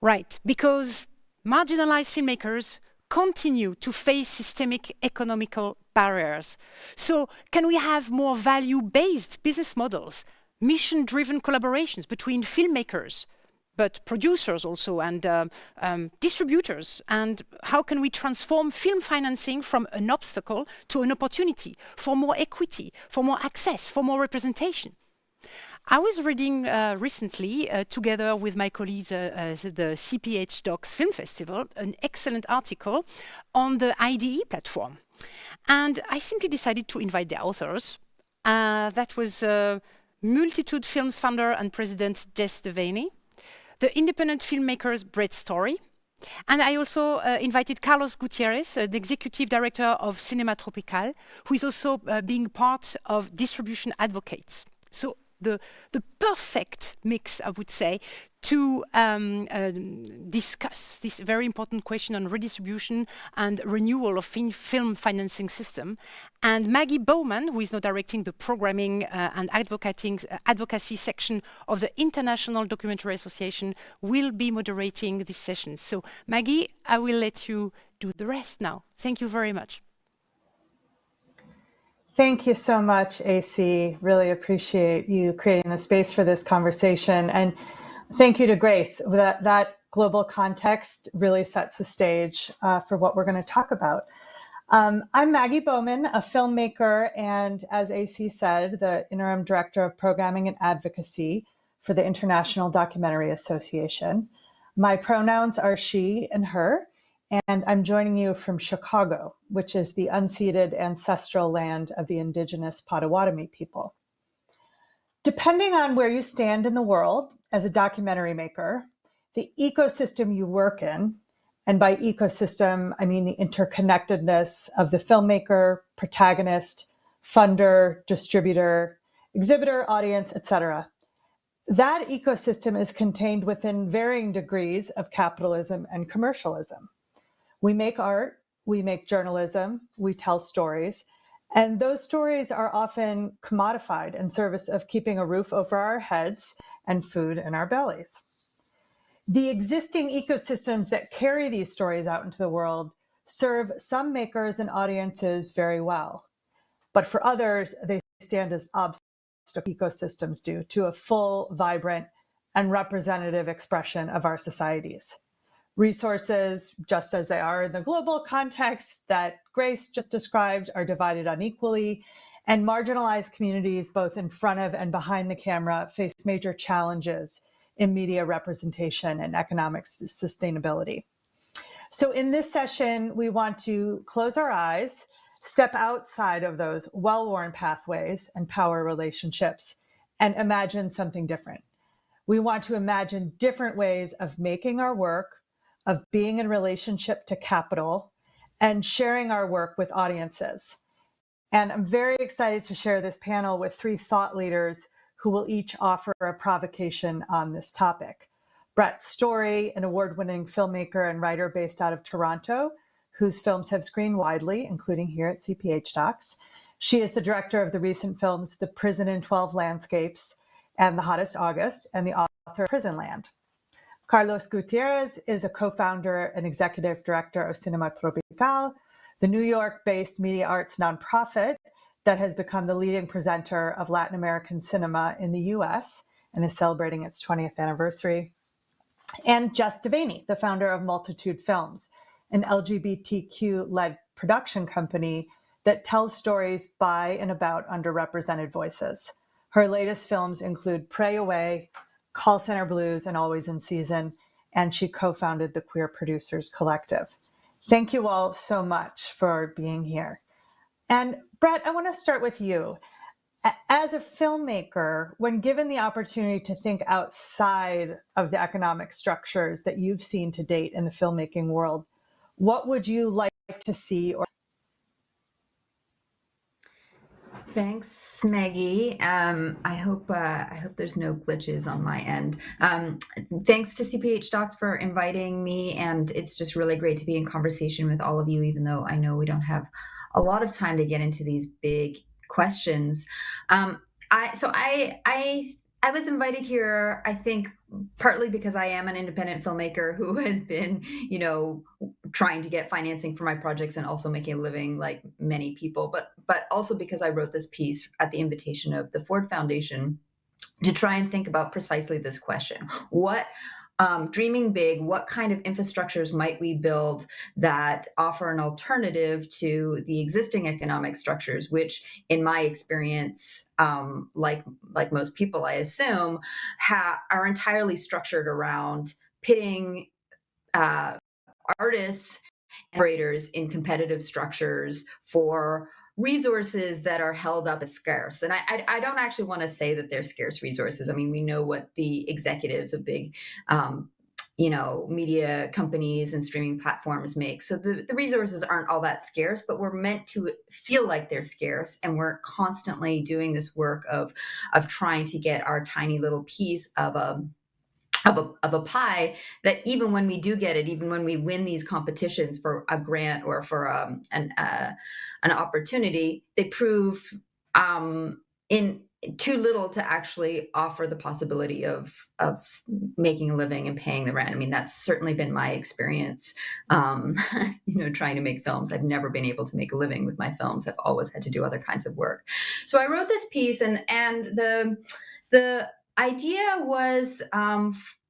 Right, because marginalized filmmakers continue to face systemic economical barriers. So can we have more value-based business models, mission-driven collaborations between filmmakers, but producers also, and distributors? And how can we transform film financing from an obstacle to an opportunity for more equity, for more access, for more representation? I was reading recently, together with my colleagues at the CPH Docs Film Festival, an excellent article on the IDE platform. And I simply decided to invite the authors. That was Multitude Films founder and president Jess Devaney, the independent filmmakers Brett Story, and I also invited Carlos Gutiérrez, the executive director of Cinema Tropical, who is also being part of Distribution Advocates. So the perfect mix, I would say, to discuss this very important question on redistribution and renewal of film financing system. And Maggie Bowman, who is now directing the programming and advocacy section of the International Documentary Association, will be moderating this session. So Maggie, I will let you do the rest now. Thank you very much. Thank you so much, AC. Really appreciate you creating the space for this conversation. And thank you to Grace. That global context really sets the stage for what we're going to talk about. I'm Maggie Bowman, a filmmaker, and as AC said, the Interim Director of Programming and Advocacy for the International Documentary Association. My pronouns are she and her. And I'm joining you from Chicago, which is the unceded ancestral land of the indigenous Potawatomi people. Depending on where you stand in the world as a documentary maker, the ecosystem you work in, and by ecosystem, I mean the interconnectedness of the filmmaker, protagonist, funder, distributor, exhibitor, audience, etc. That ecosystem is contained within varying degrees of capitalism and commercialism. We make art, we make journalism, we tell stories, and those stories are often commodified in service of keeping a roof over our heads and food in our bellies. The existing ecosystems that carry these stories out into the world serve some makers and audiences very well, but for others, they stand as obstacle ecosystems do to a full, vibrant, and representative expression of our societies. Resources, just as they are in the global context that Grace just described, are divided unequally, and marginalized communities, both in front of and behind the camera, face major challenges in media representation and economic sustainability. So in this session, we want to close our eyes, step outside of those well-worn pathways and power relationships, and imagine something different. We want to imagine different ways of making our work, of being in relationship to capital, and sharing our work with audiences. And I'm very excited to share this panel with three thought leaders who will each offer a provocation on this topic. Brett Story, an award-winning filmmaker and writer based out of Toronto, whose films have screened widely, including here at CPH Docs. She is the director of the recent films The Prison in 12 Landscapes and The Hottest August, and the author of Prison Land. Carlos Gutiérrez is a co-founder and executive director of Cinema Tropical, the New York-based media arts nonprofit that has become the leading presenter of Latin American cinema in the US and is celebrating its 20th anniversary. And Jess Devaney, the founder of Multitude Films, an LGBTQ-led production company that tells stories by and about underrepresented voices. Her latest films include Pray Away, Call Center Blues, and Always in Season, and she co-founded the Queer Producers Collective. Thank you all so much for being here. And Brett, I want to start with you. As a filmmaker, when given the opportunity to think outside of the economic structures that you've seen to date in the filmmaking world, what would you like to see? Or Thanks, Maggie. I hope there's no glitches on my end. Thanks to CPH Docs for inviting me, and it's just really great to be in conversation with all of you, even though I know we don't have a lot of time to get into these big questions. I was invited here, I think, partly because I am an independent filmmaker who has been, trying to get financing for my projects and also making a living like many people, but also because I wrote this piece at the invitation of the Ford Foundation to try and think about precisely this question. Dreaming big, what kind of infrastructures might we build that offer an alternative to the existing economic structures, which in my experience, like most people, I assume, are entirely structured around pitting artists and operators in competitive structures for resources that are held up as scarce. And I don't actually want to say that they're scarce resources. I mean, we know what the executives of big media companies and streaming platforms make. So the resources aren't all that scarce, but we're meant to feel like they're scarce. And we're constantly doing this work of trying to get our tiny little piece of a pie, that even when we do get it, even when we win these competitions for a grant or for an opportunity, they prove in too little to actually offer the possibility of making a living and paying the rent. I mean, that's certainly been my experience, trying to make films. I've never been able to make a living with my films. I've always had to do other kinds of work. So I wrote this piece, and the idea was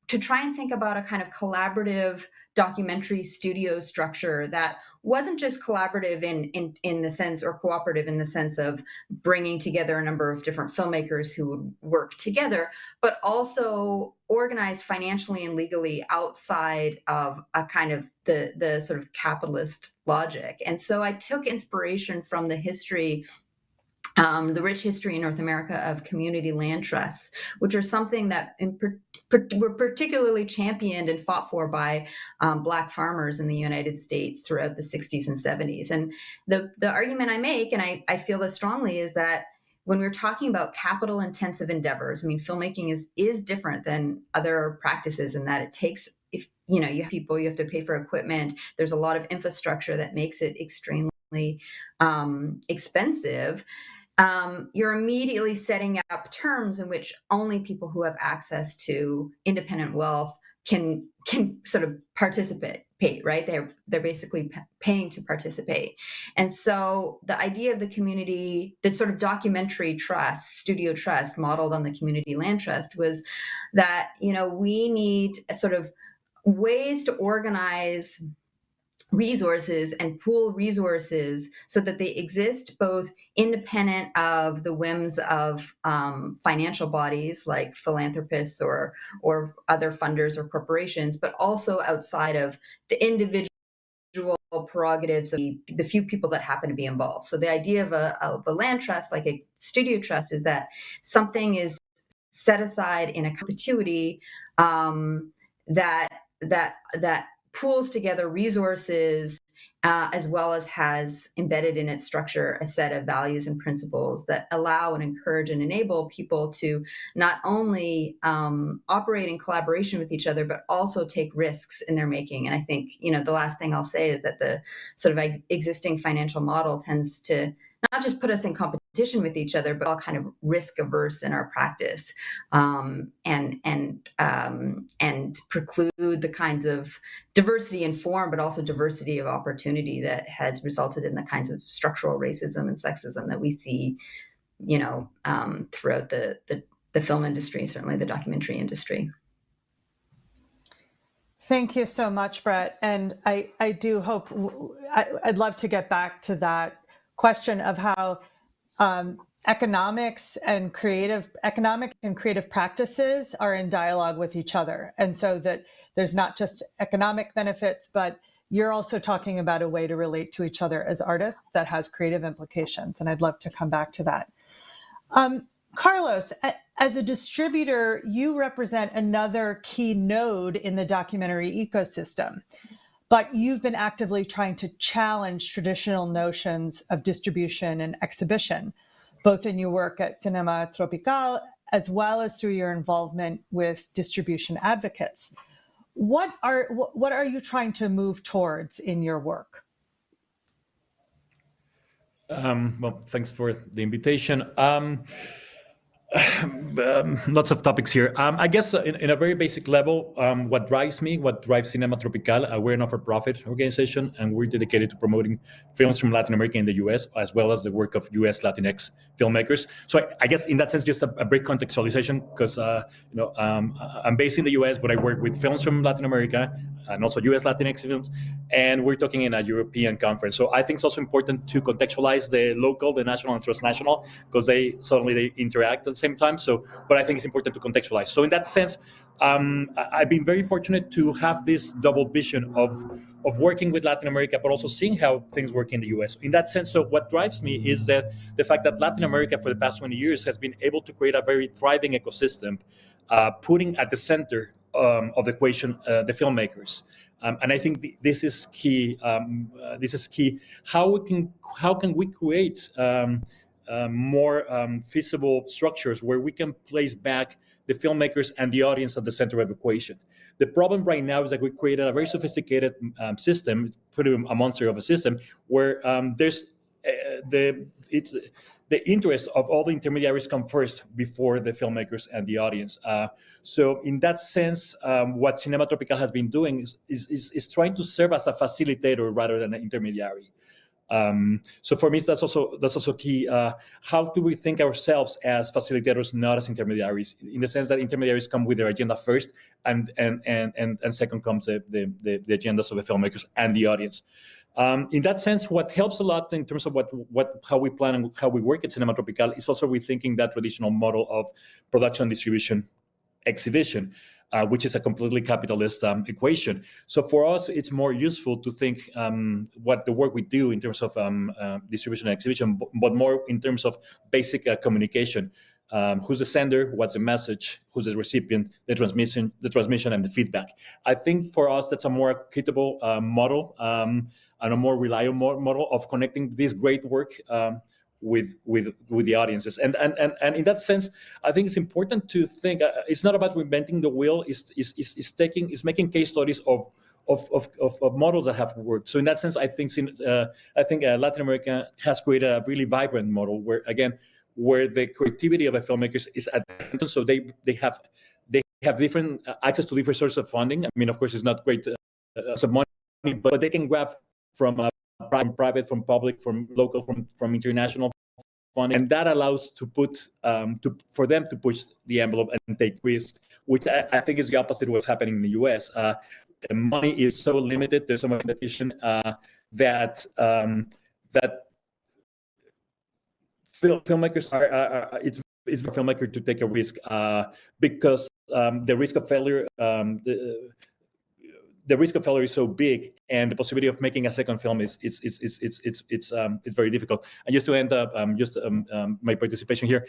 to try and think about a kind of collaborative documentary studio structure that wasn't just collaborative in the sense, or cooperative in the sense of bringing together a number of different filmmakers who would work together, but also organized financially and legally outside of a kind of the sort of capitalist logic. And so I took inspiration from the history, the rich history in North America of community land trusts, which are something that were particularly championed and fought for by Black farmers in the United States throughout the 60s and 70s. And the argument I make, and I feel this strongly, is that when we're talking about capital intensive endeavors, I mean, filmmaking is different than other practices in that it takes, if you have people, you have to pay for equipment. There's a lot of infrastructure that makes it extremely expensive. You're immediately setting up terms in which only people who have access to independent wealth can sort of participate, right? They're basically paying to participate. And so the idea of the community, the sort of documentary trust, studio trust modeled on the community land trust, was that, we need a sort of ways to organize resources and pool resources so that they exist both independent of the whims of financial bodies like philanthropists or other funders or corporations, but also outside of the individual prerogatives of the few people that happen to be involved. So the idea of a land trust, like a studio trust, is that something is set aside in a perpetuity that pools together resources, as well as has embedded in its structure a set of values and principles that allow and encourage and enable people to not only operate in collaboration with each other, but also take risks in their making. And I think, the last thing I'll say is that the sort of existing financial model tends to not just put us in competition with each other, but all kind of risk averse in our practice, and preclude the kinds of diversity in form, but also diversity of opportunity that has resulted in the kinds of structural racism and sexism that we see, throughout the film industry, certainly the documentary industry. Thank you so much, Brett. And I do hope, I'd love to get back to that question of how economic and creative practices are in dialogue with each other. And so that there's not just economic benefits, but you're also talking about a way to relate to each other as artists that has creative implications. And I'd love to come back to that. Carlos, as a distributor, you represent another key node in the documentary ecosystem, but you've been actively trying to challenge traditional notions of distribution and exhibition, both in your work at Cinema Tropical as well as through your involvement with distribution advocates. What are you trying to move towards in your work? Well, thanks for the invitation. Lots of topics here. I guess in a very basic level, what drives me, what drives Cinema Tropical, we're a not-for-profit organization, and we're dedicated to promoting films from Latin America and the US, as well as the work of US Latinx filmmakers. So I guess in that sense, just a brief contextualization, because I'm based in the US, but I work with films from Latin America and also US Latinx films, and we're talking in a European conference. So I think it's also important to contextualize the local, the national, and transnational, because they interact at the same time. So, but I think it's important to contextualize. So in that sense, I've been very fortunate to have this double vision of working with Latin America, but also seeing how things work in the US. In that sense, so what drives me is that the fact that Latin America for the past 20 years has been able to create a very thriving ecosystem, putting at the center of the equation the filmmakers. And I think this is key. How can we create more feasible structures where we can place back the filmmakers and the audience at the center of the equation? The problem right now is that we created a very sophisticated system, pretty a monster of a system, where there's the interest of all the intermediaries come first before the filmmakers and the audience. So in that sense, what Cinema Tropical has been doing is trying to serve as a facilitator rather than an intermediary. So for me, that's also key. How do we think ourselves as facilitators, not as intermediaries? In the sense that intermediaries come with their agenda first, and second comes the agendas of the filmmakers and the audience. In that sense, what helps a lot in terms of how we plan and how we work at Cinema Tropical is also rethinking that traditional model of production, distribution, exhibition, which is a completely capitalist equation. So for us, it's more useful to think what the work we do in terms of distribution and exhibition, but more in terms of basic communication. Who's the sender? What's the message? Who's the recipient? The transmission, and the feedback. I think for us, that's a more equitable model and a more reliable model of connecting this great work with the audiences. And in that sense, I think it's important to think it's not about reinventing the wheel. It's making case studies of models that have worked. So in that sense, I think Latin America has created a really vibrant model where the creativity of the filmmakers is at the center. So they have different access to different sources of funding. I mean, of course, it's not great some money, but they can grab from private, from public, from local, from international funding, and that allows for them to push the envelope and take risks, which I think is the opposite of what's happening in the US. The money is so limited. There's so much competition that filmmakers it's for filmmaker to take a risk because the risk of failure. The risk of failure is so big, and the possibility of making a second film is very difficult. And just to end up my participation here,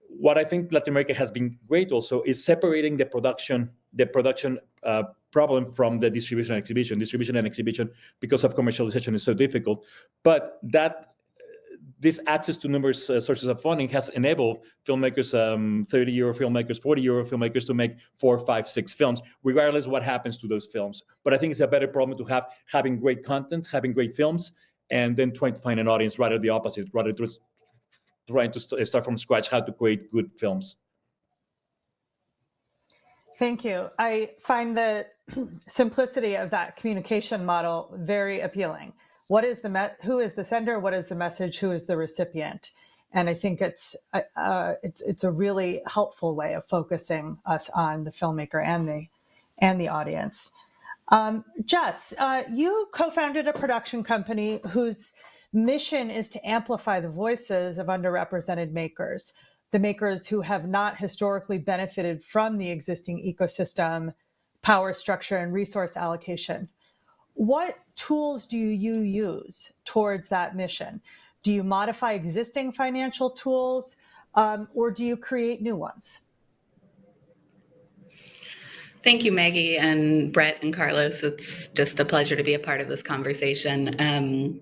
what I think Latin America has been great also is separating the production problem from the distribution and exhibition. Distribution and exhibition, because of commercialization, is so difficult, but this access to numerous sources of funding has enabled filmmakers, 30-year filmmakers, 40-year filmmakers, to make 4, 5, 6 films, regardless of what happens to those films. But I think it's a better problem to having great content, having great films, and then trying to find an audience, rather the opposite, rather trying to start from scratch how to create good films. Thank you. I find the simplicity of that communication model very appealing. Who is the sender? What is the message? Who is the recipient? And I think it's a really helpful way of focusing us on the filmmaker and the audience. Jess, you co-founded a production company whose mission is to amplify the voices of underrepresented makers, the makers who have not historically benefited from the existing ecosystem, power structure, and resource allocation. What tools do you use towards that mission? Do you modify existing financial tools? or do you create new ones? Thank you, Maggie and Brett and Carlos. It's just a pleasure to be a part of this conversation.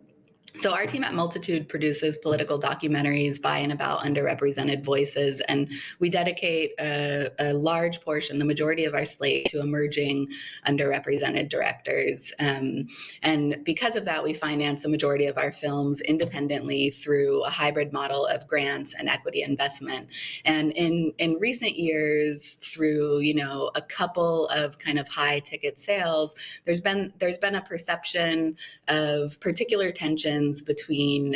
So our team at Multitude produces political documentaries by and about underrepresented voices, and we dedicate a large portion, the majority of our slate, to emerging underrepresented directors. And because of that, we finance the majority of our films independently through a hybrid model of grants and equity investment. And in recent years, through a couple of kind of high ticket sales, there's been a perception of particular tensions between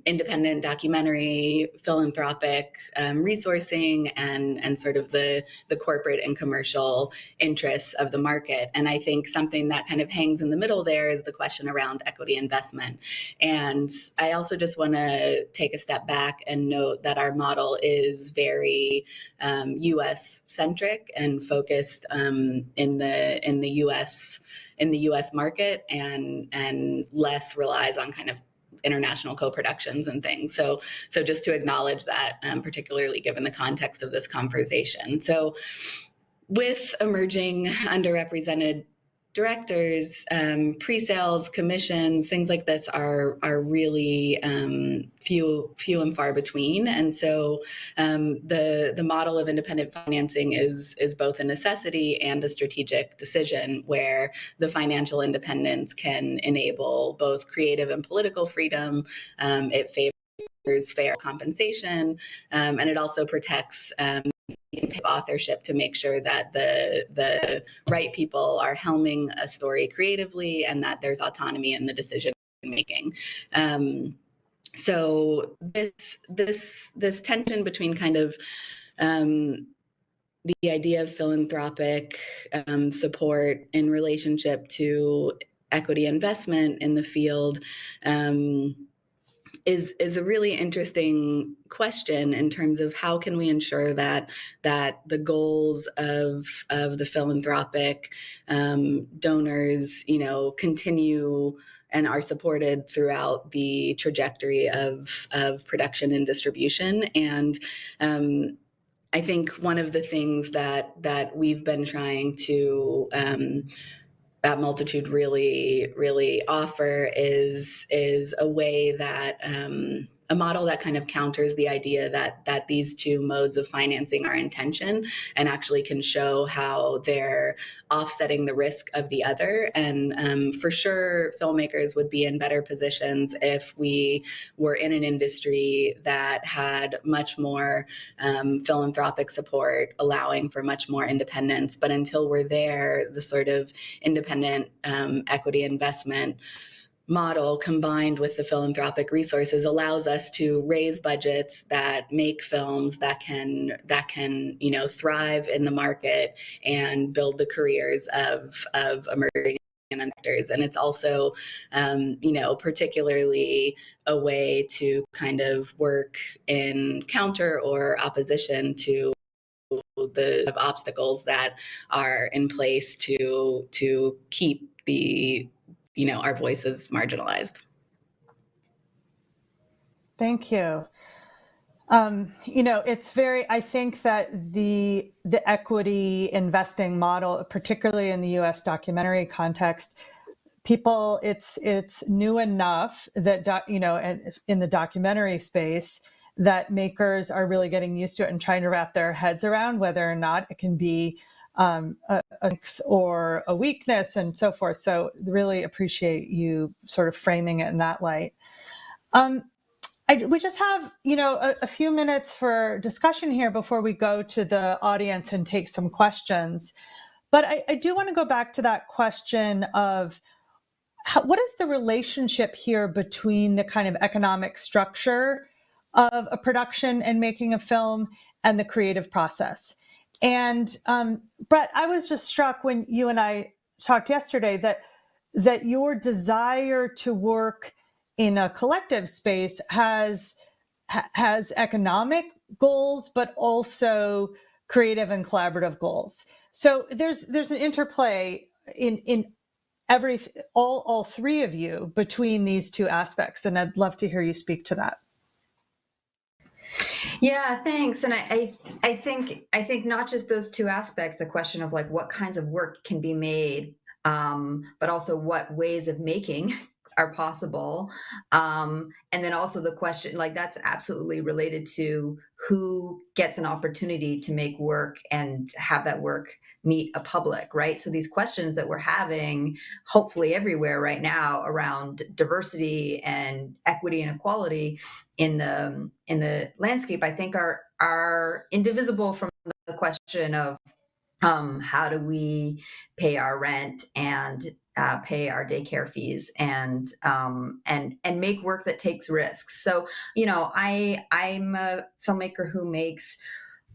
independent documentary, philanthropic resourcing, and sort of the corporate and commercial interests of the market. And I think something that kind of hangs in the middle there is the question around equity investment. And I also just want to take a step back and note that our model is very U.S. centric and focused in the U.S. market, and less relies on kind of international co-productions and things. So just to acknowledge that, particularly given the context of this conversation. So with emerging underrepresented directors, pre-sales, commissions, things like this are really few and far between. And so the model of independent financing is both a necessity and a strategic decision, where the financial independence can enable both creative and political freedom. It favors fair compensation, and it also protects authorship to make sure that the right people are helming a story creatively, and that there's autonomy in the decision making. So this tension between kind of the idea of philanthropic support in relationship to equity investment in the field is a really interesting question in terms of how can we ensure that the goals of the philanthropic donors, continue and are supported throughout the trajectory of production and distribution. And I think one of the things that we've been trying to at Multitude really offer is a way that a model that kind of counters the idea that these two modes of financing are in tension, and actually can show how they're offsetting the risk of the other. And for sure, filmmakers would be in better positions if we were in an industry that had much more philanthropic support, allowing for much more independence. But until we're there, the sort of independent equity investment model combined with the philanthropic resources allows us to raise budgets that make films that can thrive in the market and build the careers of emerging actors. And it's also particularly a way to kind of work in counter or opposition to the obstacles that are in place to keep our voices marginalized. Thank you. I think that the equity investing model, particularly in the U.S. documentary context, it's new enough that, in the documentary space, that makers are really getting used to it and trying to wrap their heads around whether or not it can be a strength or a weakness and so forth. So really appreciate you sort of framing it in that light. We just have, a few minutes for discussion here before we go to the audience and take some questions. But I do want to go back to that question of what is the relationship here between the kind of economic structure of a production and making a film and the creative process. And Brett, I was just struck when you and I talked yesterday that your desire to work in a collective space has economic goals, but also creative and collaborative goals. So there's an interplay in all three of you between these two aspects, and I'd love to hear you speak to that. Yeah, thanks. And I think not just those two aspects, the question of like what kinds of work can be made, but also what ways of making are possible. And then also the question, like that's absolutely related to who gets an opportunity to make work and have that work meet a public, right? So these questions that we're having, hopefully everywhere right now around diversity and equity and equality in the landscape, I think are indivisible from the question of how do we pay our rent and pay our daycare fees and make work that takes risks. So I'm a filmmaker who makes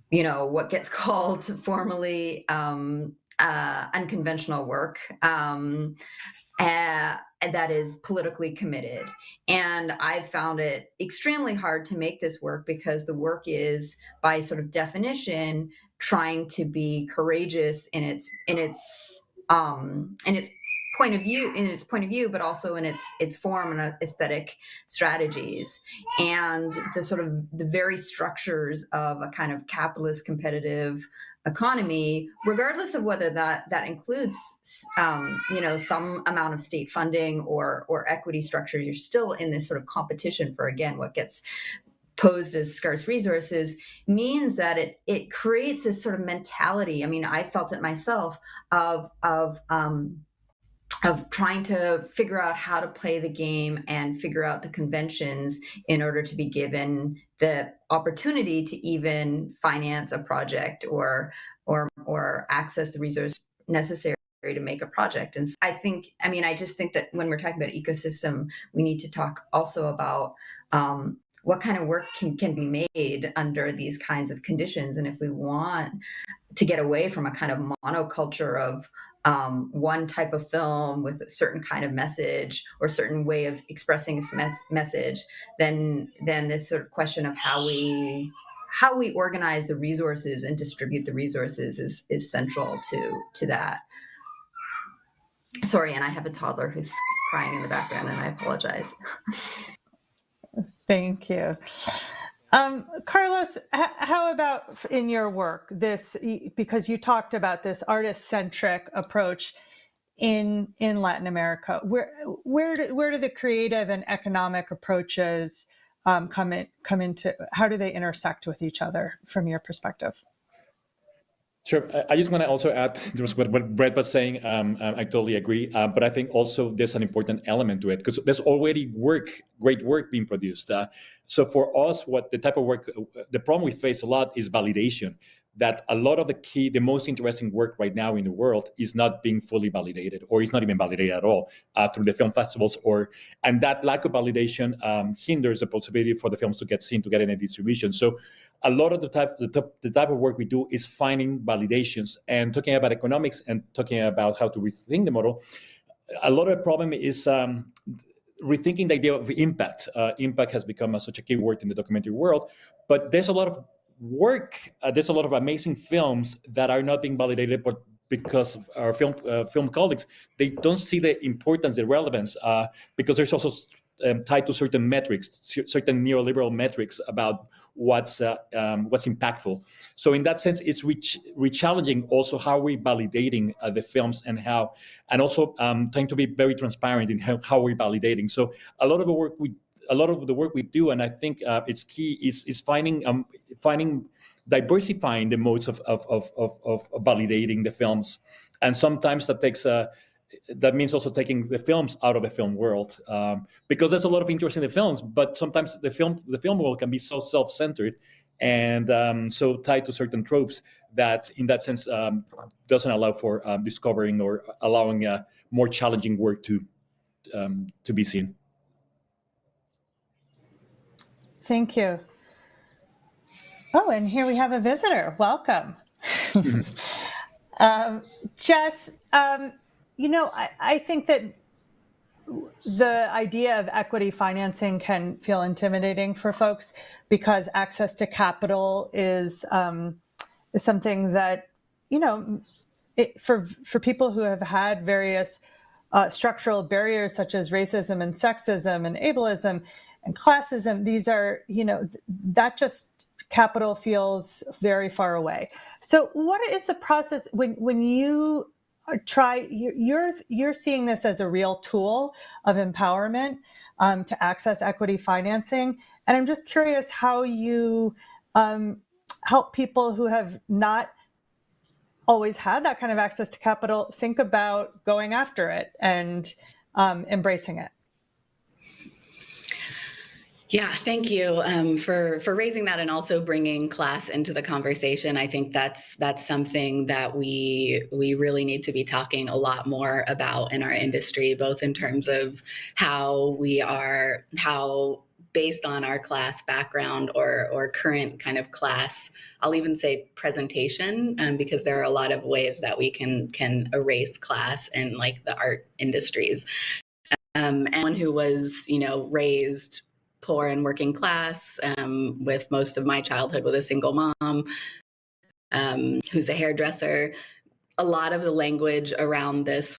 what gets called formally unconventional work. And that is politically committed. And I've found it extremely hard to make this work because the work is, by sort of definition, trying to be courageous in its point of view, but also in its form and aesthetic strategies, and the sort of the very structures of a kind of capitalist competitive economy, regardless of whether that includes some amount of state funding or equity structures. You're still in this sort of competition for, again, what gets posed as scarce resources, means that it creates this sort of mentality. I mean, I felt it myself of trying to figure out how to play the game and figure out the conventions in order to be given the opportunity to even finance a project or access the resource necessary to make a project. And so I just think that when we're talking about ecosystem, we need to talk also about what kind of work can be made under these kinds of conditions. And if we want to get away from a kind of monoculture of one type of film with a certain kind of message or certain way of expressing its message, then this sort of question of how we organize the resources and distribute the resources is central to that. Sorry, and I have a toddler who's crying in the background, and I apologize. Thank you. Carlos, how about in your work, because you talked about this artist-centric approach in Latin America, where do the creative and economic approaches come into, how do they intersect with each other from your perspective? Sure. I just want to also add to what Brett was saying. I totally agree. But I think also there's an important element to it because there's already great work being produced. So for us, the problem we face a lot is validation. That a lot of the most interesting work right now in the world is not being fully validated, or is not even validated at all through the film festivals, and that lack of validation hinders the possibility for the films to get seen, to get any distribution. So a lot of the type of work we do is finding validations and talking about economics and talking about how to rethink the model. A lot of the problem is rethinking the idea of impact. Impact has become such a key word in the documentary world, but there's a lot of work. There's a lot of amazing films that are not being validated, but because of our film colleagues, they don't see the importance, the relevance, because there's also tied to certain metrics, certain neoliberal metrics about what's impactful. So in that sense, it's re-challenging also how we're validating the films and also trying to be very transparent in how we're validating. So a lot of the work we do, and I think it's key, is diversifying the modes of validating the films, and sometimes that means also taking the films out of the film world, because there's a lot of interest in the films, but sometimes the film world can be so self-centered and so tied to certain tropes that, in that sense, doesn't allow for discovering or allowing more challenging work to be seen. Thank you. Oh, and here we have a visitor. Welcome. Jess, I think that the idea of equity financing can feel intimidating for folks because access to capital is something that, for people who have had various structural barriers such as racism and sexism and ableism and classism, these are, that just capital feels very far away. So what is the process when you you're seeing this as a real tool of empowerment to access equity financing? And I'm just curious how you help people who have not always had that kind of access to capital think about going after it and embracing it. Yeah, thank you for raising that and also bringing class into the conversation. I think that's something that we really need to be talking a lot more about in our industry, both in terms of how based on our class background or current kind of class, I'll even say presentation, because there are a lot of ways that we can erase class in like the art industries. And one who was, raised poor and working class, with most of my childhood with a single mom, who's a hairdresser. A lot of the language around this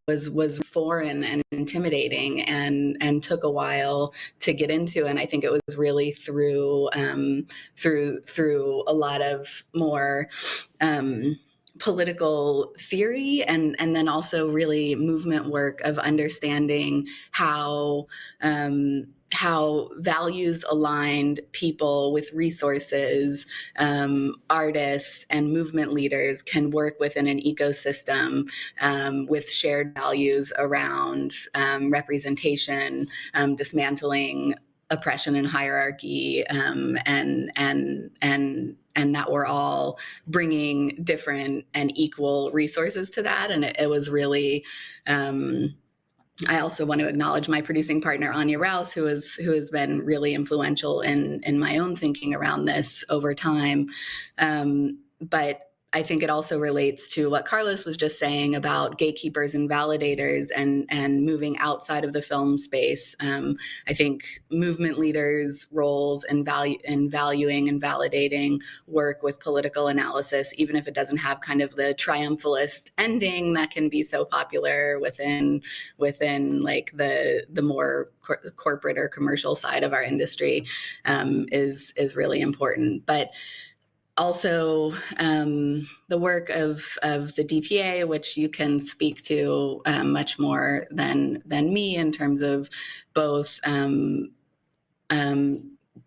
was foreign and intimidating and took a while to get into. And I think it was really through a lot of more political theory and then also really movement work of understanding how values aligned people with resources, artists and movement leaders can work within an ecosystem with shared values around representation, dismantling oppression and hierarchy, and that we're all bringing different and equal resources to that. And it was really, I also want to acknowledge my producing partner, Anya Rouse, who has been really influential in my own thinking around this over time. But I think it also relates to what Carlos was just saying about gatekeepers and validators and moving outside of the film space. I think movement leaders' roles in valuing and validating work with political analysis, even if it doesn't have kind of the triumphalist ending that can be so popular within like the more corporate or commercial side of our industry, is really important. But also, the work of the DPA, which you can speak to much more than me in terms of both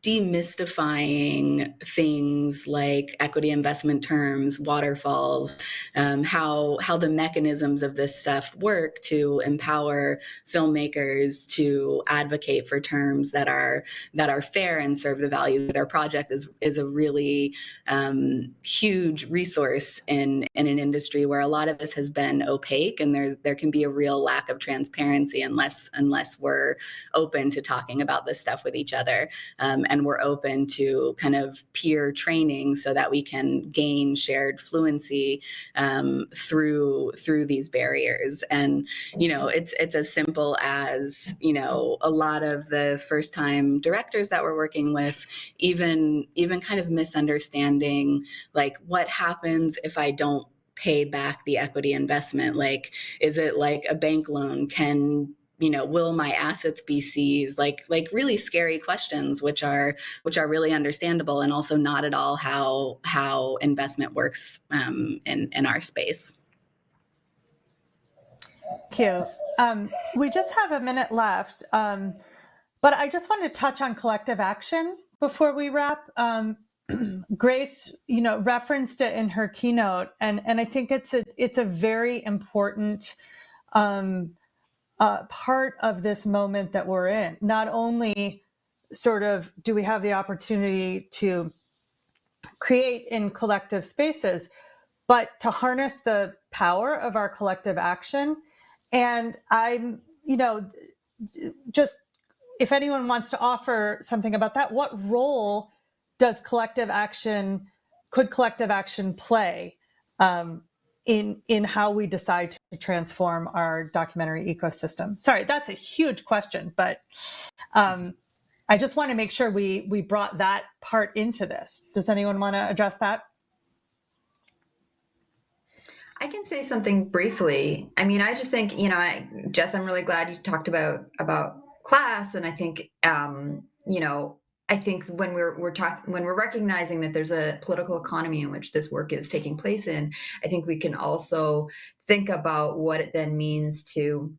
demystifying things like equity investment terms, waterfalls, how the mechanisms of this stuff work to empower filmmakers to advocate for terms that are fair and serve the values of their project is a really huge resource in an industry where a lot of this has been opaque, and there can be a real lack of transparency unless we're open to talking about this stuff with each other. And we're open to kind of peer training so that we can gain shared fluency through these barriers. And it's as simple as a lot of the first time directors that we're working with even kind of misunderstanding like what happens if I don't pay back the equity investment. Like, is it like a bank loan? Will my assets be seized? Like really scary questions, which are really understandable and also not at all how investment works in our space. Thank you. We just have a minute left, but I just want to touch on collective action before we wrap. Grace, referenced it in her keynote, and I think it's a very important part of this moment that we're in. Not only sort of do we have the opportunity to create in collective spaces, but to harness the power of our collective action. And I'm, just if anyone wants to offer something about that, what role could collective action play in how we decide to transform our documentary ecosystem? Sorry, that's a huge question, but I just want to make sure we brought that part into this. Does anyone want to address that? I can say something briefly. I mean, I just think, Jess, I'm really glad you talked about class. And I think, I think when we're recognizing that there's a political economy in which this work is taking place in, I think we can also think about what it then means to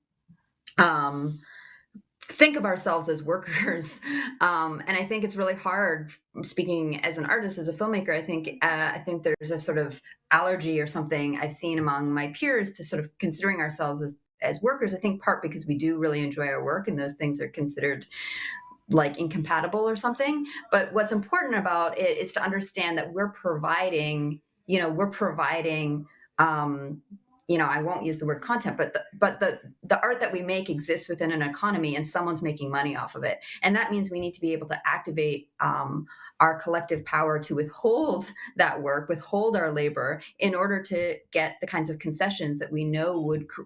think of ourselves as workers. And I think it's really hard, speaking as an artist, as a filmmaker. I think there's a sort of allergy or something I've seen among my peers to sort of considering ourselves as workers. I think part because we do really enjoy our work and those things are considered like incompatible or something. But what's important about it is to understand that we're providing, I won't use the word content, but the art that we make exists within an economy and someone's making money off of it. And that means we need to be able to activate our collective power to withhold that work, withhold our labor in order to get the kinds of concessions that we know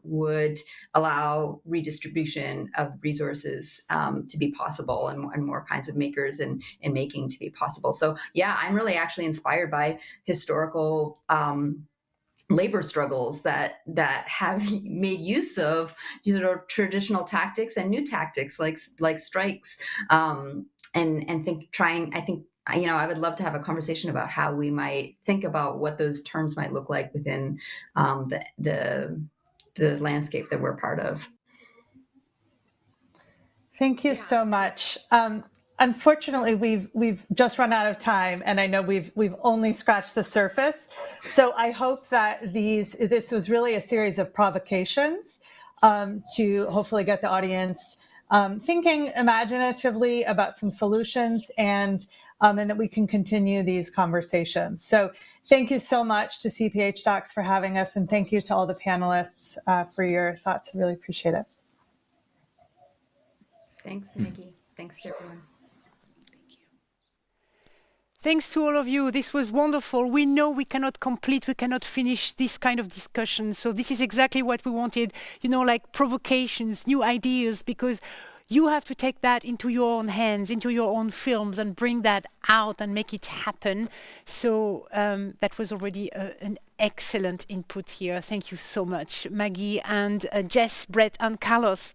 would allow redistribution of resources to be possible and more kinds of makers and making to be possible. So yeah, I'm really actually inspired by historical labor struggles that have made use of traditional tactics and new tactics like strikes, I would love to have a conversation about how we might think about what those terms might look like within the landscape that we're part of. Thank you so much. Unfortunately, we've just run out of time, and I know we've only scratched the surface. So I hope that this was really a series of provocations to hopefully get the audience thinking imaginatively about some solutions, and that we can continue these conversations. So thank you so much to CPH Docs for having us, and thank you to all the panelists for your thoughts. I really appreciate it. Thanks, Maggie. Thanks to everyone. Thanks to all of you. This was wonderful. We know we cannot finish this kind of discussion. So this is exactly what we wanted, like provocations, new ideas, because you have to take that into your own hands, into your own films, and bring that out and make it happen. So that was already an excellent input here. Thank you so much, Maggie and Jess, Brett, and Carlos.